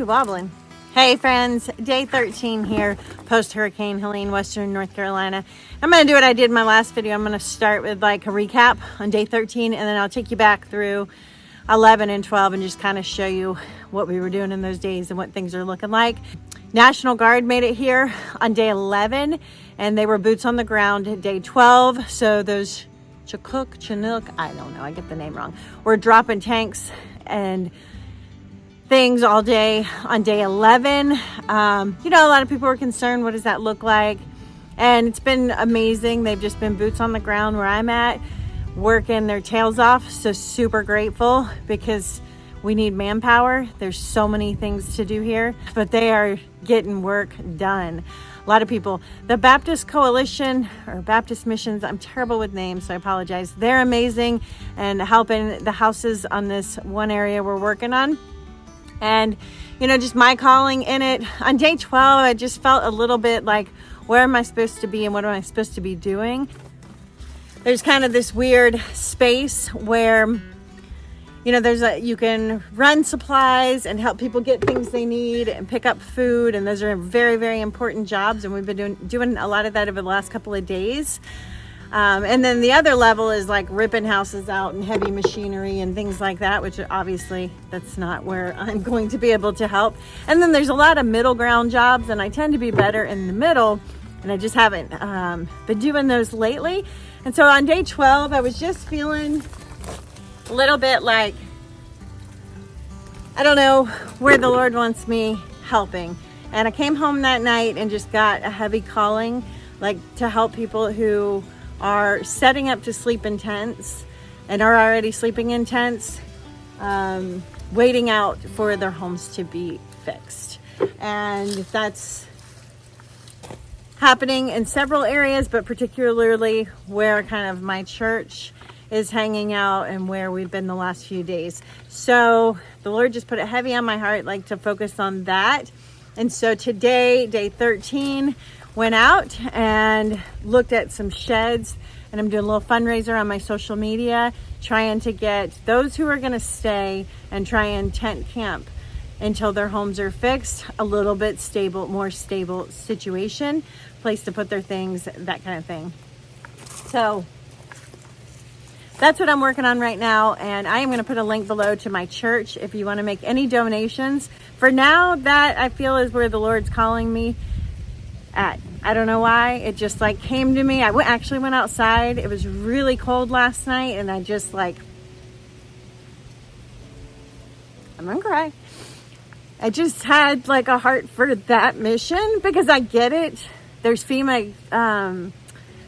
Ooh, wobbling. Hey friends, day 13 here, post-Hurricane Helene, Western North Carolina. I'm going to do what I did in my last video. I'm going to start with like a recap on day 13, and then I'll take you back through 11 and 12 and just kind of show you what we were doing in those days and what things are looking like. National Guard made it here on day 11, and they were boots on the ground at day 12. So those Chinook, I don't know, I get the name wrong. We're dropping tanks and things all day on day 11. A lot of people were concerned, what does that look like? And it's been amazing. They've just been boots on the ground where I'm at, working their tails off. So super grateful because we need manpower. There's so many things to do here, but they are getting work done. A lot of people, the Baptist Coalition or Baptist Missions, I'm terrible with names, so I apologize. They're amazing and helping the houses on this one area we're working on. And, just my calling in it. On day 12, I just felt a little bit like, where am I supposed to be and what am I supposed to be doing? There's kind of this weird space where, you can run supplies and help people get things they need and pick up food. And those are very, very important jobs. And we've been doing a lot of that over the last couple of days. And then the other level is like ripping houses out and heavy machinery and things like that, which obviously that's not where I'm going to be able to help. And then there's a lot of middle ground jobs, and I tend to be better in the middle, and I just haven't been doing those lately. And so on day 12, I was just feeling a little bit like, I don't know where the Lord wants me helping. And I came home that night and just got a heavy calling, like to help people who are setting up to sleep in tents and are already sleeping in tents, waiting out for their homes to be fixed. And that's happening in several areas, but particularly where kind of my church is hanging out and where we've been the last few days. So the Lord just put it heavy on my heart, like to focus on that. And so today, day 13, went out and looked at some sheds, and I'm doing a little fundraiser on my social media, trying to get those who are going to stay and try and tent camp until their homes are fixed, a little bit more stable situation, place to put their things, that kind of thing. So that's what I'm working on right now, and I am going to put a link below to my church if you want to make any donations. For now, that I feel is where the Lord's calling me at. I don't know why, it just like came to me. I actually went outside. It was really cold last night, and I just I'm gonna cry. I just had like a heart for that mission because I get it. There's FEMA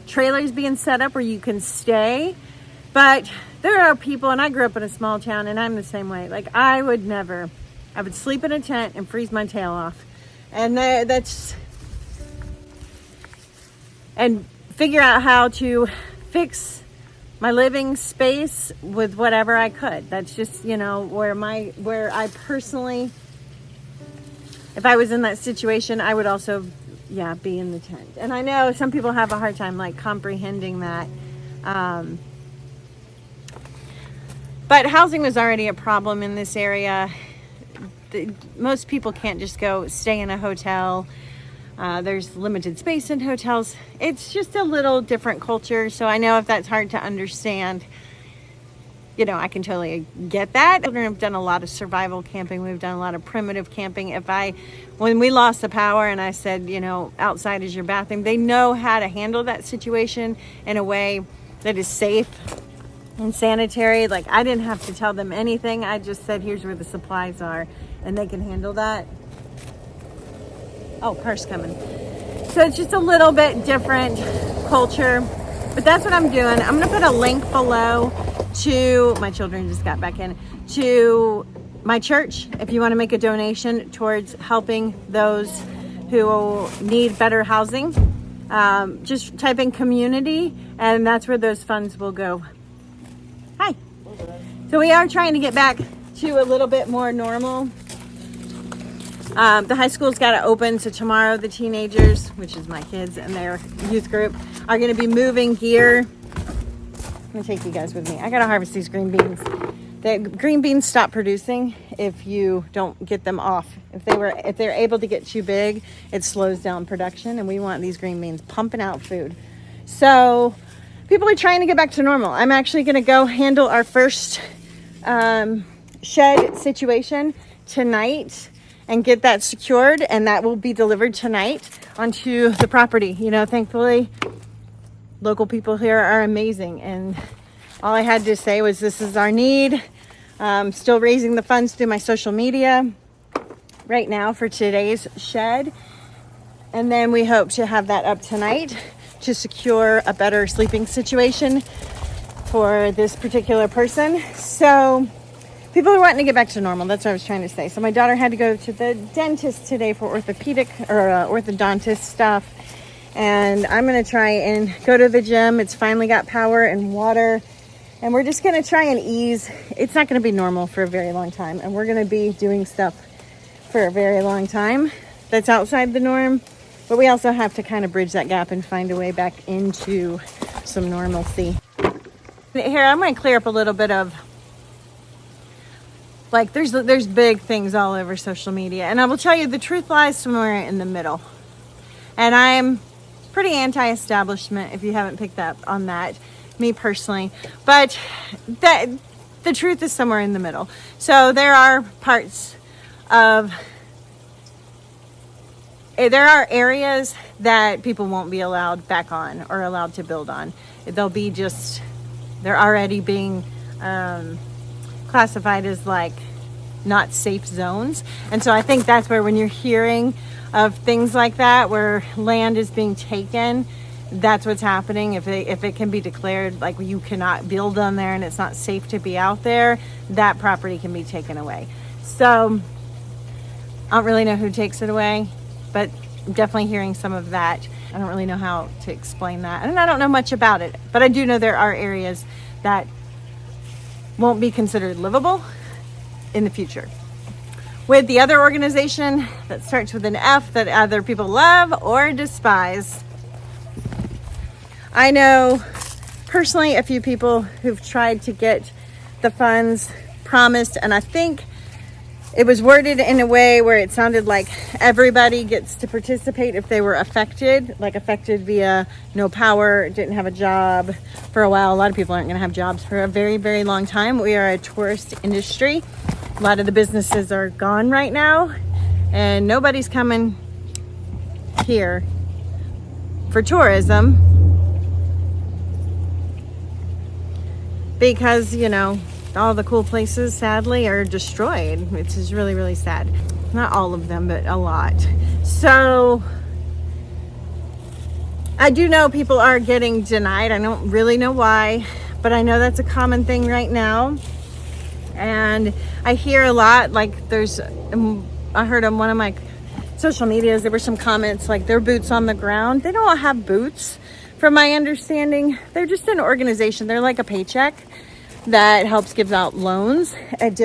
trailers being set up where you can stay, but there are people, and I grew up in a small town, and I'm the same way. Like I would sleep in a tent and freeze my tail off, and and figure out how to fix my living space with whatever I could. That's just, where I personally, if I was in that situation, I would also, be in the tent. And I know some people have a hard time like comprehending that. But housing was already a problem in this area. Most people can't just go stay in a hotel. There's limited space in hotels. It's just a little different culture. So I know if that's hard to understand, I can totally get that. Children have done a lot of survival camping. We've done a lot of primitive camping. When we lost the power and I said, outside is your bathroom, they know how to handle that situation in a way that is safe and sanitary. Like I didn't have to tell them anything. I just said, here's where the supplies are, and they can handle that. Oh, car's coming. So it's just a little bit different culture, but that's what I'm doing. I'm going to put a link below to, my children just got back in, to my church if you want to make a donation towards helping those who need better housing. Just type in community, and that's where those funds will go. Hi. So we are trying to get back to a little bit more normal. The high school's got to open, so tomorrow the teenagers, which is my kids and their youth group, are going to be moving gear. I'm going to take you guys with me. I got to harvest these green beans. The green beans stop producing if you don't get them off. If they're able to get too big, it slows down production, and we want these green beans pumping out food. So people are trying to get back to normal. I'm actually going to go handle our first shed situation tonight and get that secured, and that will be delivered tonight onto the property. You know, thankfully, local people here are amazing, and all I had to say was this is our need. Still raising the funds through my social media right now for today's shed, and then we hope to have that up tonight to secure a better sleeping situation for this particular person. So people are wanting to get back to normal. That's what I was trying to say. So my daughter had to go to the dentist today for orthopedic or orthodontist stuff. And I'm going to try and go to the gym. It's finally got power and water. And we're just going to try and ease. It's not going to be normal for a very long time. And we're going to be doing stuff for a very long time that's outside the norm. But we also have to kind of bridge that gap and find a way back into some normalcy. Here, I'm going to clear up a little bit of, like, there's big things all over social media. And I will tell you, the truth lies somewhere in the middle. And I'm pretty anti-establishment, if you haven't picked up on that, me personally. But the truth is somewhere in the middle. So there are areas that people won't be allowed back on or allowed to build on. They're already being classified as like not safe zones. And so I think that's where, when you're hearing of things like that where land is being taken, that's what's happening. If it can be declared like you cannot build on there and it's not safe to be out there, that property can be taken away. So I don't really know who takes it away, but I'm definitely hearing some of that. I don't really know how to explain that, and I don't know much about it, but I do know there are areas that won't be considered livable in the future. With the other organization that starts with an F that either people love or despise, I know personally a few people who've tried to get the funds promised, and I think it was worded in a way where it sounded like everybody gets to participate if they were affected via no power, didn't have a job for a while. A lot of people aren't going to have jobs for a very, very long time. We are a tourist industry. A lot of the businesses are gone right now, and nobody's coming here for tourism because, you know, all the cool places sadly are destroyed, which is really, really sad. Not all of them, but a lot. So I do know people are getting denied. I don't really know why, but I know that's a common thing right now. And I hear a lot, like I heard on one of my social medias, there were some comments like their boots on the ground. They don't all have boots from my understanding. They're just an organization. They're like a paycheck that helps give out loans at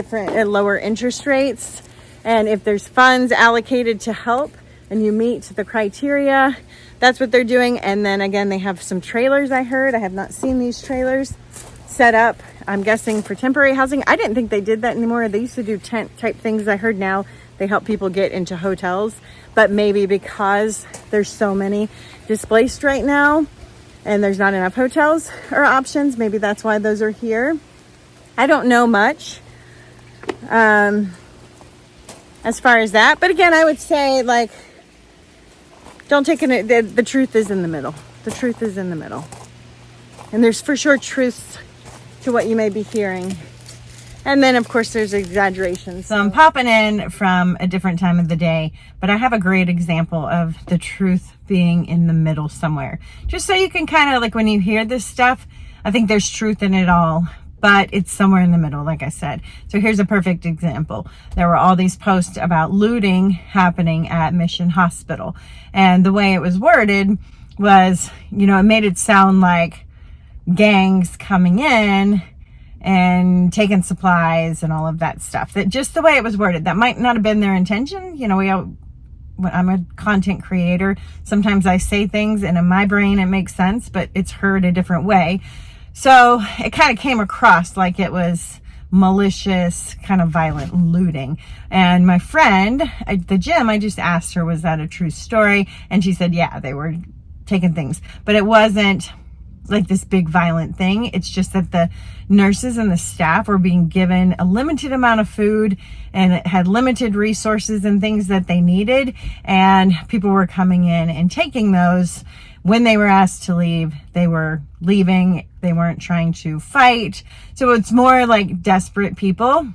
lower interest rates. And if there's funds allocated to help and you meet the criteria, that's what they're doing. And then again, they have some trailers. I have not seen these trailers set up, I'm guessing for temporary housing. I didn't think they did that anymore. They used to do tent type things. I heard now they help people get into hotels, but maybe because there's so many displaced right now and there's not enough hotels or options, maybe that's why those are here. I don't know much as far as that, but again, I would say, like, don't take it. The truth is in the middle. The truth is in the middle, and there's for sure truths to what you may be hearing, and then of course there's exaggerations. So I'm popping in from a different time of the day, but I have a great example of the truth being in the middle somewhere, just so you can kind of, like, when you hear this stuff, I think there's truth in it all, but it's somewhere in the middle, like I said. So here's a perfect example. There were all these posts about looting happening at Mission Hospital, and the way it was worded was, you know, it made it sound like gangs coming in and taking supplies and all of that stuff. That just the way it was worded, that might not have been their intention. You know, I'm a content creator. Sometimes I say things and in my brain it makes sense, but it's heard a different way. So it kind of came across like it was malicious, kind of violent looting. And my friend at the gym, I just asked her, was that a true story? And she said, yeah, they were taking things, but it wasn't like this big violent thing. It's just that the nurses and the staff were being given a limited amount of food, and it had limited resources and things that they needed, and people were coming in and taking those. When they were asked to leave, they were leaving. They weren't trying to fight. So it's more like desperate people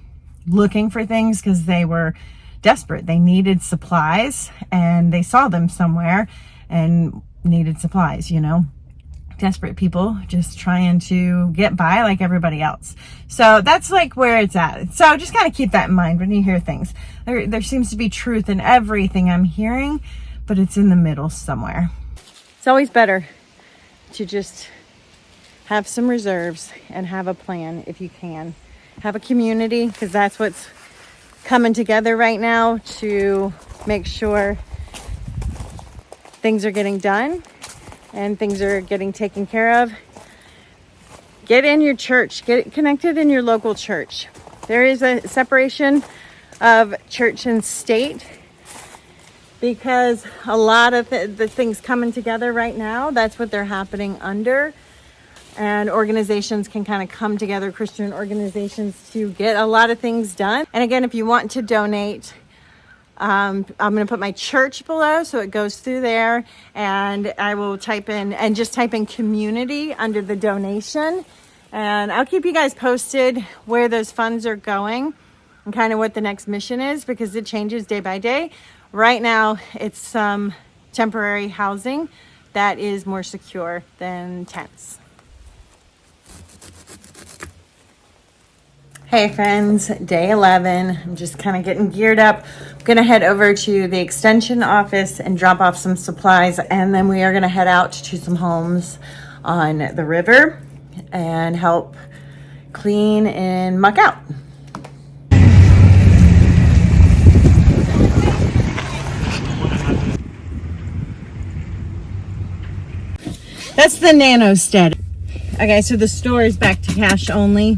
looking for things because they were desperate. They needed supplies, and they saw them somewhere and needed supplies, you know. Desperate people just trying to get by like everybody else. So that's like where it's at. So just kind of keep that in mind when you hear things. There seems to be truth in everything I'm hearing, but it's in the middle somewhere. It's always better to just have some reserves and have a plan if you can. Have a community, because that's what's coming together right now to make sure things are getting done and things are getting taken care of. Get in your church, get connected in your local church. There is a separation of church and state because a lot of the things coming together right now, that's what they're happening under. And organizations can kind of come together, Christian organizations, to get a lot of things done. And again, if you want to donate, I'm going to put my church below so it goes through there, and I will type in community under the donation, and I'll keep you guys posted where those funds are going and kind of what the next mission is, because it changes day by day. Right now it's some temporary housing that is more secure than tents. Hey friends, day 11. I'm just kind of getting geared up. I'm going to head over to the extension office and drop off some supplies, and then we are going to head out to some homes on the river and help clean and muck out. That's the Nano Stead. Okay, so the store is back to cash only.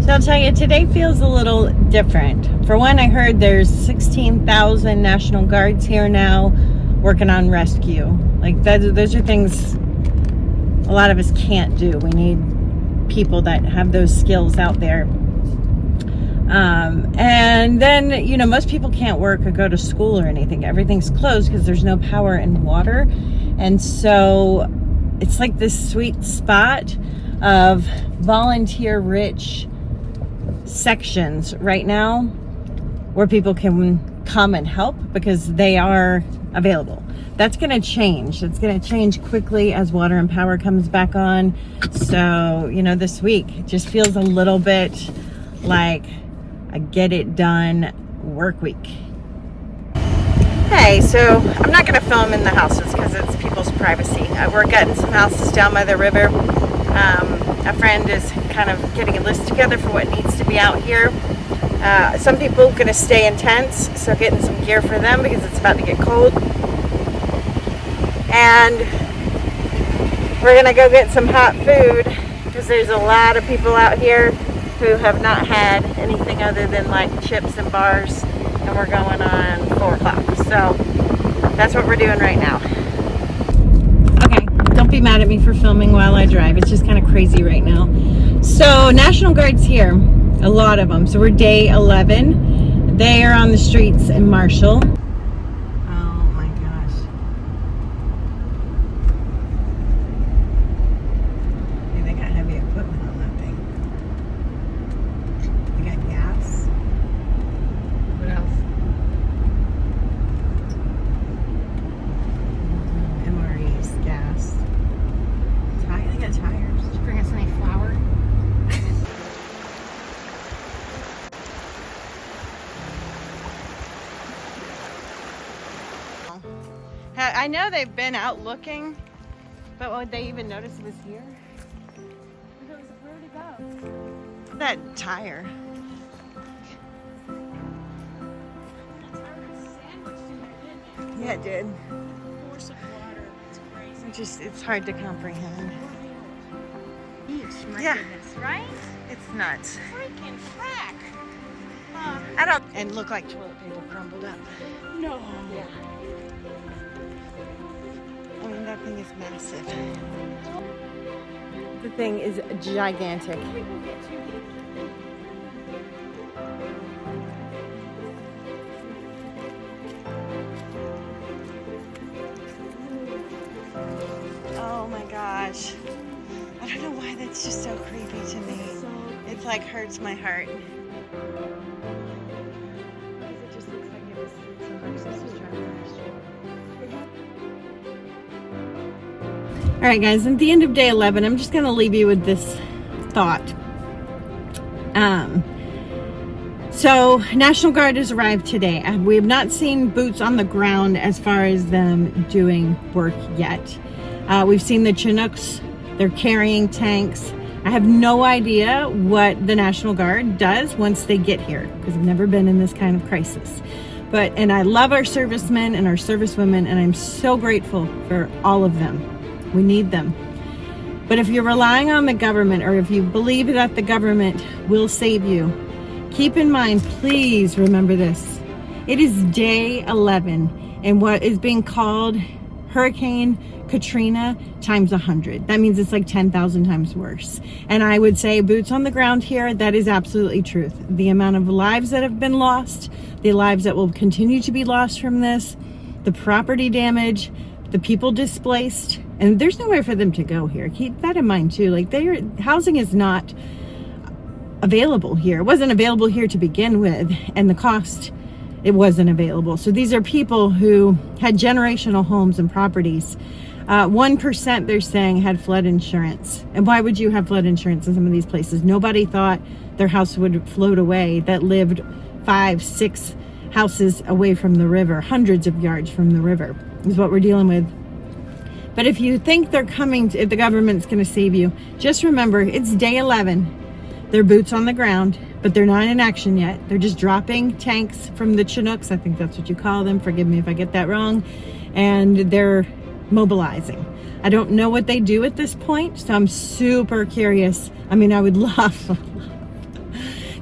So I'll tell you, today feels a little different. For one, I heard there's 16,000 National Guards here now working on rescue. Like those are things a lot of us can't do. We need people that have those skills out there. And then, you know, most people can't work or go to school or anything. Everything's closed because there's no power and water. And so it's like this sweet spot of volunteer rich sections right now where people can come and help because they are available. That's going to change. It's going to change quickly as water and power comes back on. So, you know, this week it just feels a little bit like a get it done work week. Hey, so I'm not going to film in the houses because it's people's privacy. We're gutting some houses down by the river. A friend is kind of getting a list together for what needs to be out here. Some people are going to stay in tents, so getting some gear for them because it's about to get cold. And we're going to go get some hot food because there's a lot of people out here who have not had anything other than like chips and bars, and we're going on 4 o'clock. So that's what we're doing right now. Okay, don't be mad at me for filming while I drive. It's just kind of crazy right now. So National Guard's here, a lot of them. So we're day 11. They are on the streets in Marshall. I know they've been out looking, but would they even notice it was here? Where'd it go? That tire. Yeah, it did. Force of water. It's crazy. It's hard to comprehend. Beach, my Yeah. goodness, right? It's nuts. Freaking crack. I don't. And look like toilet paper crumbled up. No. Yeah. I mean, that thing is massive. The thing is gigantic. Oh my gosh. I don't know why that's just so creepy to me. It like hurts my heart. It just looks like it was somebody's sister's driving. All right, guys, at the end of day 11, I'm just going to leave you with this thought. So National Guard has arrived today. We have not seen boots on the ground as far as them doing work yet. We've seen the Chinooks. They're carrying tanks. I have no idea what the National Guard does once they get here, because I've never been in this kind of crisis. And I love our servicemen and our servicewomen, and I'm so grateful for all of them. We need them. But if you're relying on the government, or if you believe that the government will save you, keep in mind, please remember this. It is day 11 and what is being called Hurricane Katrina times 100. That means it's like 10,000 times worse. And I would say boots on the ground here, that is absolutely truth. The amount of lives that have been lost, the lives that will continue to be lost from this, the property damage, the people displaced, and there's nowhere for them to go here. Keep that in mind too. Like, their housing is not available here. It wasn't available here to begin with, and the cost, it wasn't available. So these are people who had generational homes and properties. 1%, they're saying, had flood insurance. And why would you have flood insurance in some of these places? Nobody thought their house would float away that lived 5, 6 houses away from the river, hundreds of yards from the river is what we're dealing with. But if you think they're coming, if the government's going to save you, just remember, it's day 11. They're boots on the ground, but they're not in action yet. They're just dropping tanks from the Chinooks. I think that's what you call them. Forgive me if I get that wrong. And they're mobilizing. I don't know what they do at this point, so I'm super curious. I mean, I would love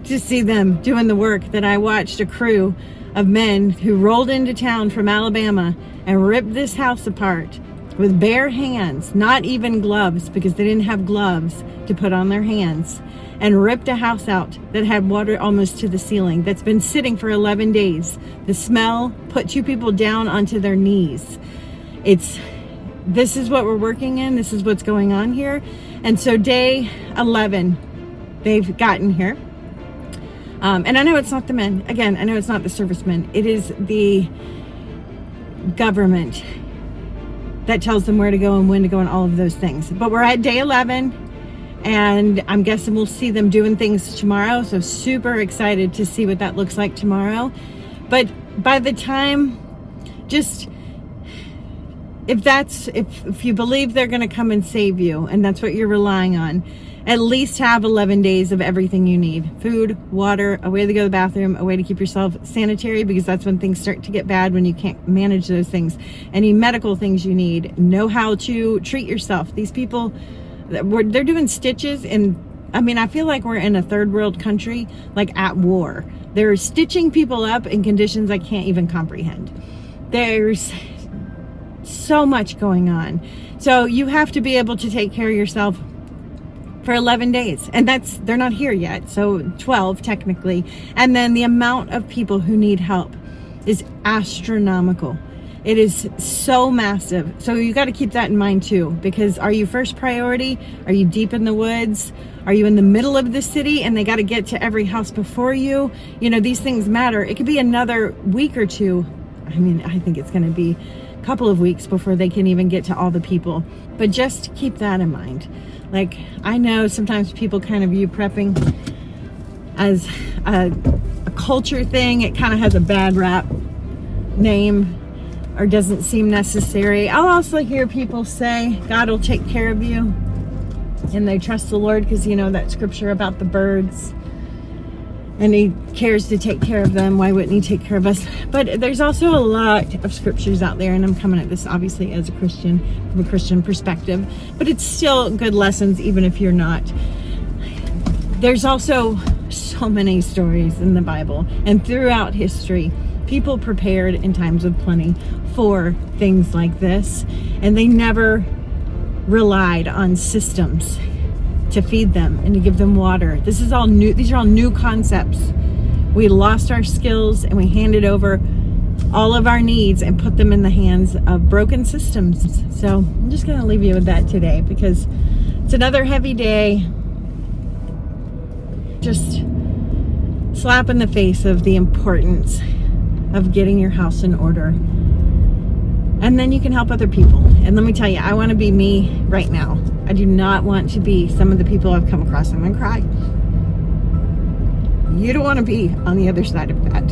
to see them doing the work that I watched a crew of men who rolled into town from Alabama and ripped this house apart with bare hands, not even gloves, because they didn't have gloves to put on their hands, and ripped a house out that had water almost to the ceiling, that's been sitting for 11 days. The smell put 2 people down onto their knees. This is what we're working in. This is what's going on here. And so day 11, they've gotten here. And I know it's not the men. Again, I know it's not the servicemen. It is the government that tells them where to go and when to go and all of those things. But we're at day 11, and I'm guessing we'll see them doing things tomorrow. So super excited to see what that looks like tomorrow. But by the time, just if you believe they're going to come and save you, and that's what you're relying on, at least have 11 days of everything you need. Food, water, a way to go to the bathroom, a way to keep yourself sanitary, because that's when things start to get bad, when you can't manage those things. Any medical things you need. Know how to treat yourself. These people, they're doing stitches, and I mean, I feel like we're in a third world country, like at war. They're stitching people up in conditions I can't even comprehend. There's so much going on. So you have to be able to take care of yourself for 11 days. And they're not here yet. So 12 technically. And then the amount of people who need help is astronomical. It is so massive. So you got to keep that in mind too, because are you first priority? Are you deep in the woods? Are you in the middle of the city and they got to get to every house before you? You know, these things matter. It could be another week or two. I mean, I think it's going to be a couple of weeks before they can even get to all the people. But just keep that in mind. Like, I know sometimes people kind of view prepping as a culture thing. It kind of has a bad rap name, or doesn't seem necessary. I'll also hear people say, God will take care of you, and they trust the Lord because, you know, that scripture about the birds. and he cares to take care of them. Why wouldn't he take care of us? But there's also a lot of scriptures out there, and I'm coming at this obviously as a Christian, from a Christian perspective, but it's still good lessons even if you're not. There's also so many stories in the Bible and throughout history, people prepared in times of plenty for things like this, and they never relied on systems to feed them and to give them water. This is all new. These are all new concepts. We lost our skills and we handed over all of our needs and put them in the hands of broken systems. So I'm just going to leave you with that today, because it's another heavy day. Just slap in the face of the importance of getting your house in order. And then you can help other people. And let me tell you, I want to be me right now. I do not want to be some of the people I've come across. I'm going to cry. You don't want to be on the other side of that.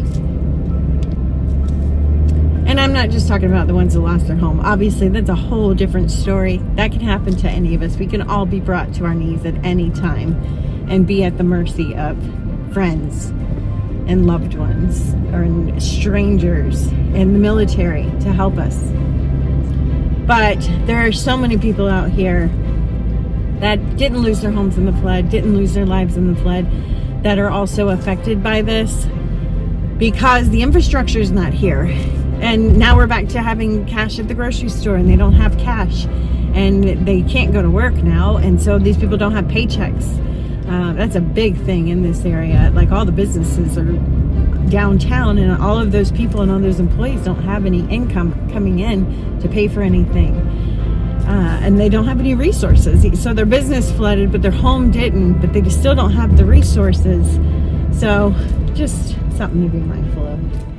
And I'm not just talking about the ones that lost their home. Obviously, that's a whole different story. That can happen to any of us. We can all be brought to our knees at any time and be at the mercy of friends and loved ones, or strangers in the military to help us. But there are so many people out here that didn't lose their homes in the flood, didn't lose their lives in the flood, that are also affected by this because the infrastructure is not here. And now we're back to having cash at the grocery store, and they don't have cash, and they can't go to work now, and so these people don't have paychecks. That's a big thing in this area. Like, all the businesses are downtown, and all of those people and all those employees don't have any income coming in to pay for anything. And they don't have any resources. So their business flooded, but their home didn't, but they just still don't have the resources. So just something to be mindful of.